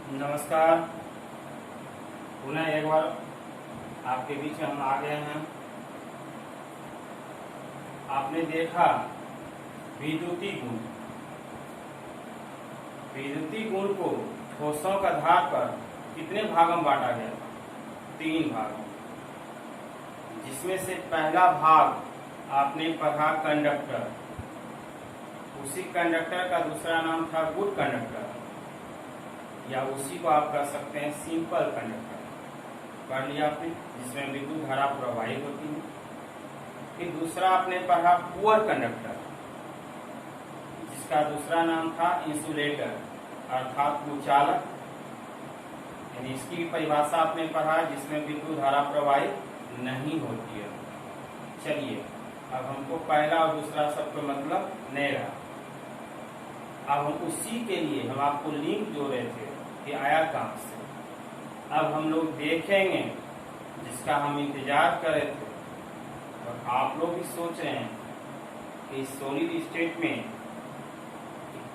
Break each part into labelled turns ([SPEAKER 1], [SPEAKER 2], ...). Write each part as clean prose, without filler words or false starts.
[SPEAKER 1] नमस्कार। पुनः एक बार आपके बीच में हम आ गए हैं। आपने देखा विद्युतीय गुण। विद्युतीय गुण को ठोसों के आधार पर कितने भागों में बांटा गया था? 3 भागों, जिसमें से पहला भाग आपने पढ़ा कंडक्टर। उसी कंडक्टर का दूसरा नाम था गुड कंडक्टर, या उसी को आप कह सकते हैं सिंपल कंडक्टर। पढ़ लिया आपने, जिसमें विद्युत धारा प्रवाहित होती है। फिर दूसरा आपने पढ़ा पुअर कंडक्टर, जिसका दूसरा नाम था इंसुलेटर अर्थात कुचालक। यानी इसकी परिभाषा आपने पढ़ा, जिसमें विद्युत धारा प्रवाहित नहीं होती है। चलिए, अब हमको पहला और दूसरा सबको मतलब नहीं रहा। अब हम उसी के लिए हम आपको लिंक जो रहे थे कि आया कहां से। अब हम लोग देखेंगे, जिसका हम इंतजार कर रहे थे और आप लोग भी सोच रहे हैं कि सॉलिड स्टेट में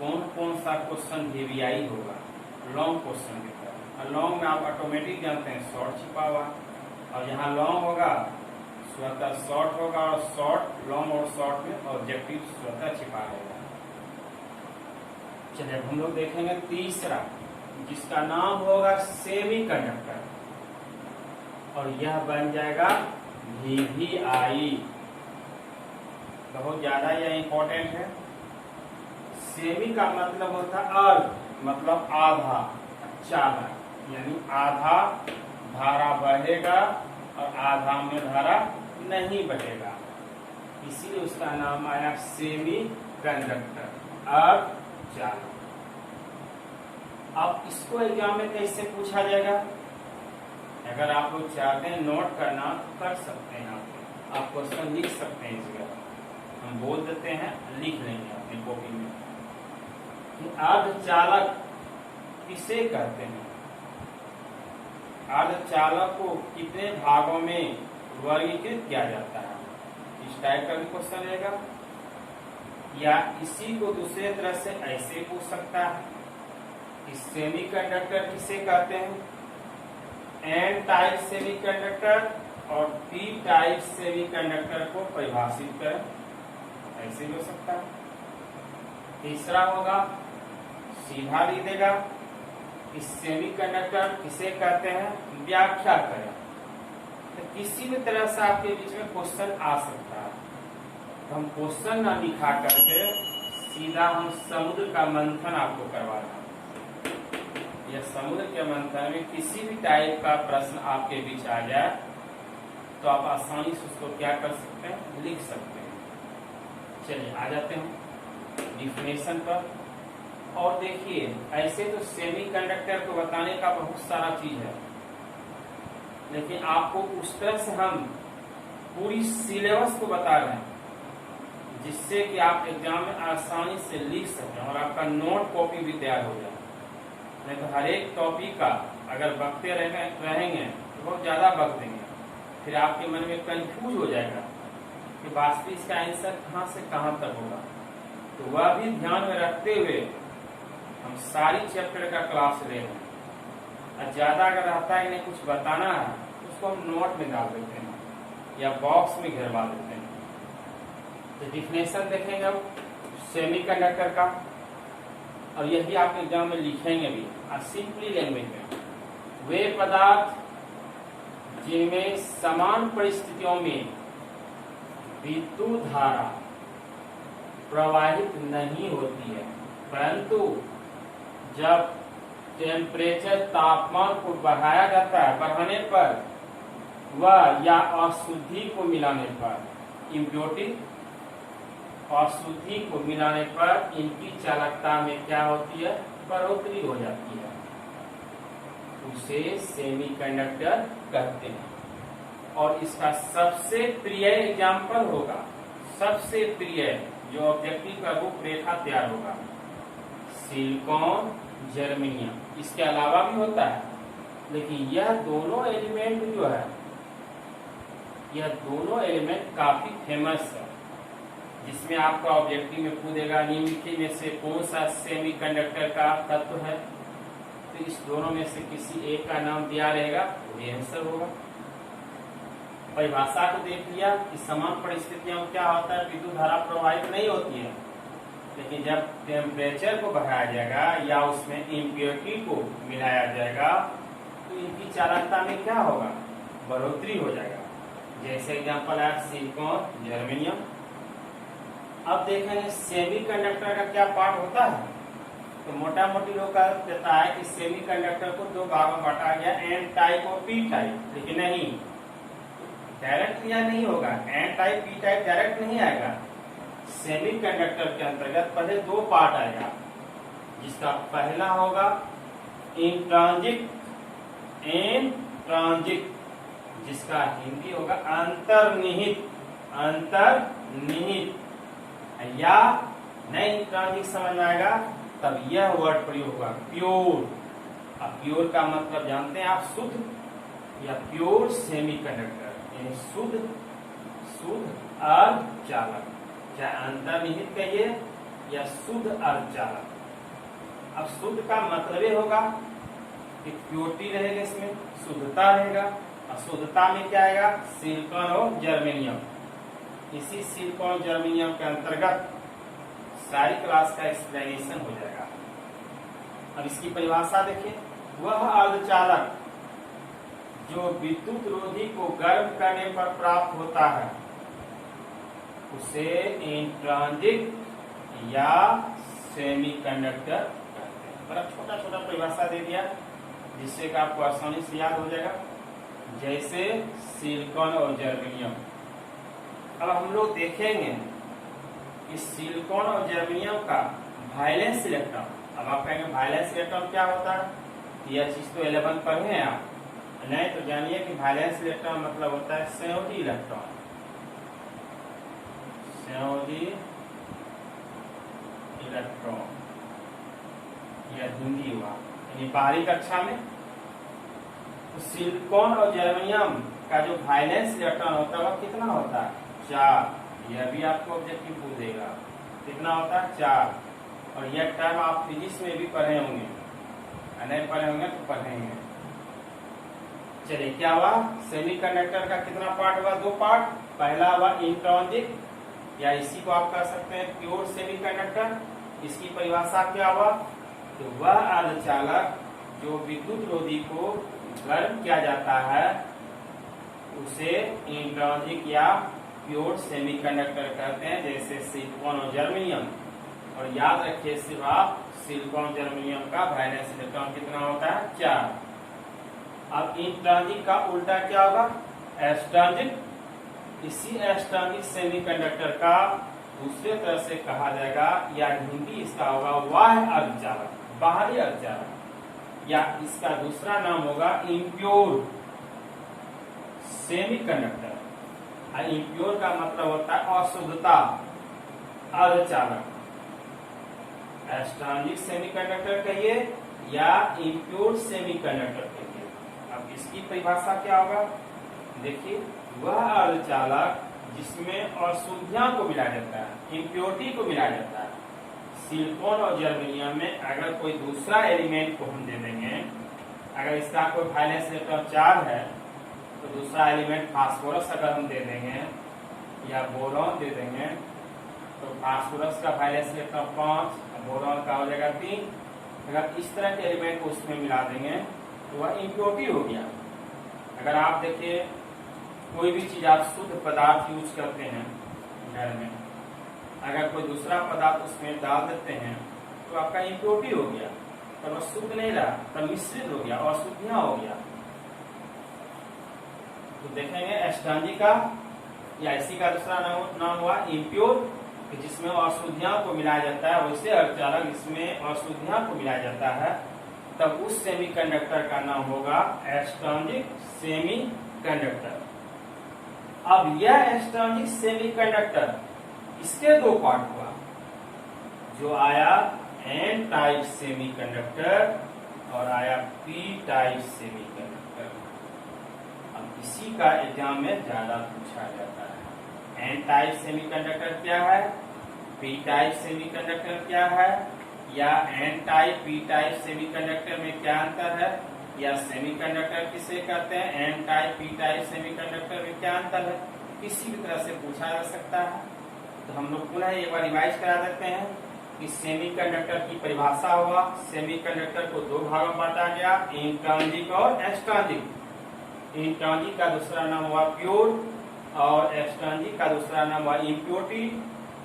[SPEAKER 1] कौन कौन सा क्वेश्चन वीवीआई होगा, लॉन्ग क्वेश्चन की तरह। लॉन्ग में आप ऑटोमेटिक जानते हैं शॉर्ट छिपा हुआ, और यहाँ लॉन्ग होगा स्वतः शॉर्ट होगा, और शॉर्ट लॉन्ग और शॉर्ट में ऑब्जेक्टिव स्वतः छिपा रहेगा। चलिए, हम लोग देखेंगे तीसरा, जिसका नाम होगा सेमीकंडक्टर, और यह बन जाएगा वीवीआई। बहुत ज्यादा यह इंपॉर्टेंट है। सेमी का मतलब होता है अर्ध, मतलब आधा चालक, यानी आधा धारा बहेगा और आधा में धारा नहीं बहेगा, इसीलिए उसका नाम आया सेमी कंडक्टर, अर्ध चालक। अब इसको एग्जाम में कैसे पूछा जाएगा? अगर आप लोग चाहते हैं नोट करना तो कर सकते हैं, आप क्वेश्चन लिख सकते हैं। इस जगह हम बोल देते हैं, लिख लेंगे अपनी कॉपी में कि अर्धचालक किसे कहते हैं। अर्धचालक को कितने भागों में वर्गीकृत किया जाता है, इस टाइप का भी क्वेश्चन रहेगा। या इसी को दूसरे तरह से ऐसे पूछ सकता है कि सेमीकंडक्टर किसे कहते हैं। एन टाइप सेमीकंडक्टर और पी टाइप सेमीकंडक्टर को परिभाषित करें, ऐसे भी हो सकता है। तीसरा होगा, सीधा लिख देगा कि सेमीकंडक्टर किसे कहते हैं, व्याख्या करें। तो किसी भी तरह से आपके बीच में क्वेश्चन आ सकता है, तो हम क्वेश्चन ना लिखा करके सीधा हम समुद्र का मंथन आपको करवा रहे हैं। यह समुद्र के मंथन में किसी भी टाइप का प्रश्न आपके बीच आ जाए तो आप आसानी से उसको क्या कर सकते हैं, लिख सकते हैं। चलिए, आ जाते हैं डिफिनेशन पर। और देखिए, ऐसे तो सेमीकंडक्टर को बताने का बहुत सारा चीज है, लेकिन आपको उस तरह से हम पूरी सिलेबस को बता रहे हैं जिससे कि आप एग्जाम में आसानी से लिख सकें और आपका नोट कॉपी भी तैयार हो जाए। नहीं तो हर एक टॉपिक का अगर बकते रहेंगे तो बहुत ज्यादा बक देंगे, फिर आपके मन में कंफ्यूज हो जाएगा कि वास्तविक इसका आंसर कहाँ से कहाँ तक होगा। तो वह भी ध्यान में रखते हुए हम सारी चैप्टर का क्लास ले रहे हैं। और ज्यादा अगर रहता है इन्हें कुछ बताना है तो उसको हम नोट में डाल देते हैं या बॉक्स में घेरवा देते हैं। तो डिफिनेशन देखेंगे अब सेमीकंडक्टर का, और यही आप एग्जाम में लिखेंगे भी सिंपली लैंग्वेज में। वे पदार्थ जिनमें समान परिस्थितियों में विद्युत धारा प्रवाहित नहीं होती है, परंतु जब टेम्परेचर तापमान को बढ़ाया जाता है, बढ़ाने पर वह या अशुद्धि को मिलाने पर, इम्प्योरिटी अशुद्धि को मिलाने पर इनकी चालकता में क्या होती है, बढ़ोतरी हो जाती है, उसे सेमीकंडक्टर कहते हैं। और इसका सबसे प्रिय एग्जाम्पल होगा, सबसे प्रिय जो ऑब्जेक्टिव का रूपरेखा तैयार होगा, सिलिकॉन, जर्मेनियम। इसके अलावा भी होता है, लेकिन यह दोनों एलिमेंट जो है, यह दोनों एलिमेंट काफी फेमस है, जिसमें आपका ऑब्जेक्टिव में पूछेगा निम्नलिखित में से कौन सा सेमीकंडक्टर का तत्व है। तो इस दोनों में से किसी एक का नाम दिया रहेगा, वही आंसर होगा। परिभाषा को देख लिया कि समान परिस्थितियों में क्या होता है, विद्युत धारा प्रवाहित नहीं होती है, लेकिन जब टेम्परेचर को बढ़ाया जाएगा या उसमें इम्प्योरिटी को मिलाया जाएगा तो इनकी चालकता में क्या होगा, बढ़ोतरी हो जाएगा। जैसे एग्जांपल है सिलिकॉन, जर्मेनियम। अब देखेंगे सेमीकंडक्टर का क्या पार्ट होता है। तो मोटा मोटी लोग का कहता है कि सेमीकंडक्टर को दो भागों में बांटा गया, एन टाइप और पी टाइप, लेकिन नहीं, डायरेक्ट यह नहीं होगा। N type P type direct नहीं आएगा। सेमीकंडक्टर के अंतर्गत पहले दो पार्ट आएगा, जिसका पहला होगा इंट्रांजिक, जिसका हिंदी होगा अंतर्निहित, या नहीं इंट्रांजिक समझ में आएगा तब यह वर्ड प्रयोग होगा प्योर। अब प्योर का मतलब जानते हैं आप, शुद्ध, या प्योर सेमीकंडक्टर यानी शुद्ध अर्धचालक, चाहे अंतर्निहित कहिए या शुद्ध अर्धचालक। अब शुद्ध का मतलब ये होगा कि प्योरिटी रहेगा, इसमें शुद्धता रहेगा। और शुद्धता में क्या आएगा, सिलिकॉन और जर्मेनियम। इसी सिलिकॉन जर्मेनियम के अंतर्गत सारी क्लास का एक्सप्लेनेशन हो जाएगा। अब इसकी परिभाषा देखिए, वह अर्धचालक जो विद्युत रोधी को गर्म करने पर प्राप्त होता है उसे इंट्रांजिक या सेमीकंडक्टर कहते हैं। बड़ा छोटा छोटा परिभाषा दे दिया जिससे कि आपको आसानी से याद हो जाएगा, जैसे सिलिकॉन और जर्मेनियम। अब हम लोग देखेंगे कि सिलिकॉन और जर्मेनियम का वैलेंस इलेक्ट्रॉन। अब आप कहेंगे वैलेंस इलेक्ट्रॉन क्या होता है, यह चीज तो 11 पढ़े हैं आप, नहीं तो जानिए कि वैलेंस इलेक्ट्रॉन मतलब होता है संयोजी इलेक्ट्रॉन। संयोजी इलेक्ट्रॉन यह हिंदी हुआ, यानी बाहरी कक्षा में। तो सिलिकॉन और जर्मेनियम का जो वैलेंस इलेक्ट्रॉन होता है वह कितना होता है, 4। यह भी आपको ऑब्जेक्टिव पूछेगा, कितना होता है, 4। और यह टर्म आप फिजिक्स में भी पढ़े होंगे, नहीं पढ़े होंगे तो पढ़ेंगे। चलिए क्या हुआ, सेमीकंडक्टर का कितना पार्ट हुआ, 2 पार्ट। पहला हुआ इंट्रांजिक, या इसी को आप कह सकते हैं प्योर सेमीकंडक्टर। इसकी परिभाषा क्या हुआ, तो वह अर्धचालक जो विद्युत रोधी को गर्म किया जाता है उसे इंट्रांजिक या प्योर सेमीकंडक्टर कहते हैं, जैसे सिलिकॉन और जर्मेनियम। और याद रखिए सिर्फ आप, सिलिकॉन जर्मेनियम का वैलेंस इलेक्ट्रॉन कितना होता है, 4। अब इंट्रांजिक का उल्टा क्या होगा, एक्सट्रांजिक। इसी एक्सट्रांजिक सेमीकंडक्टर का दूसरे तरह से कहा जाएगा, या हिंदी इसका होगा बाह्य अर्धचालक, बाहरी अर्धचालक, या इसका दूसरा नाम होगा इम्प्योर सेमीकंडक्टर। इम्प्योर का मतलब होता है अशुद्धता अर्धचालक। एक्सट्रांजिक सेमीकंडक्टर कहिए या इम्प्योर सेमीकंडक्टर कहिए। अब इसकी परिभाषा क्या होगा, देखिए, वह अर्धचालक जिसमें अशुद्धियों को मिलाया जाता है, इम्प्योरिटी को मिलाया जाता है। सिलिकॉन और जर्मेनियम में अगर कोई दूसरा एलिमेंट को हम दे देंगे, अगर इसका कोई वैलेंस इलेक्ट्रॉन 4 है तो दूसरा एलिमेंट फास्फोरस अगर हम दे देंगे या बोरॉन दे देंगे, तो फास्फोरस का वैलेंस इलेक्ट्रॉन 5, बोरॉन का हो जाएगा 3। अगर इस तरह के एलिमेंट को उसमें मिला देंगे तो वह इम्प्योरिटी हो गया। अगर आप देखिए कोई भी चीज आप शुद्ध पदार्थ यूज करते हैं घर में, अगर कोई दूसरा पदार्थ उसमें डाल देते हैं तो आपका इम्प्योरिटी हो गया, तब वह शुद्ध नहीं रहा, तब मिश्रित हो गया, अशुद्धियां हो गया। तो देखेंगे एक्सट्रांजिक का या इसी का दूसरा नाम हुआ इम्प्योर, जिसमें अशुद्धियों को मिलाया जाता है। वैसे अर्धचालक जिसमें अशुद्धियों को मिलाया जाता है, तब उस सेमीकंडक्टर का नाम होगा एक्सट्रांजिक सेमीकंडक्टर। अब यह एक्सट्रांजिक सेमीकंडक्टर, इसके 2 पार्ट हुआ, जो आया एन टाइप सेमीकंडक्टर और आया पी टाइप सेमीकंडक्टर। अब इसी का एग्जाम में ज्यादा पूछा जाता है। एन टाइप सेमीकंडक्टर क्या है, पी टाइप सेमीकंडक्टर क्या है, या N type P type semiconductor में क्या अंतर है, या सेमीकंडक्टर किसे कहते हैं, N type P type semiconductor में क्या अंतर है, किसी भी तरह से पूछा जा सकता है। तो हम लोग पुनः एक बार रिवाइज करा देते हैं कि सेमीकंडक्टर की परिभाषा हुआ, सेमीकंडक्टर को दो भागों में बांटा गया, इंट्रिंसिक और एक्सट्रिंसिक। इंट्रिंसिक का दूसरा नाम हुआ प्योर और एक्सट्रिंसिक का दूसरा नाम हुआ इम्प्योरिटी।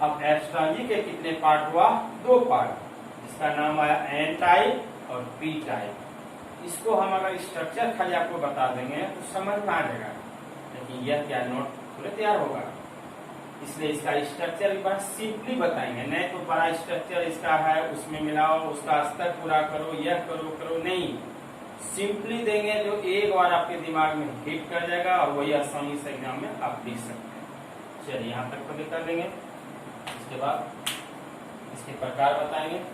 [SPEAKER 1] अब एक्सट्रिंसिक के कितने पार्ट हुआ, दो पार्ट, जिसका नाम आया एन टाइप और पी टाइप। इसको हम अगर स्ट्रक्चर खाली आपको बता देंगे तो समझ में आ जाएगा, लेकिन यह क्या नोट थोड़े तैयार होगा, इसलिए इसका स्ट्रक्चर एक बार सिंपली बताएंगे, नहीं तो बड़ा स्ट्रक्चर इसका है उसमें मिलाओ, उसका स्तर पूरा करो, यह करो करो नहीं, सिंपली देंगे जो एक बार आपके दिमाग में हिट कर जाएगा और वही आसानी से एग्जाम में आप लिख सकते हैं। चलिए यहाँ तक तो कर देंगे, इसके बाद इसके प्रकार बताएंगे।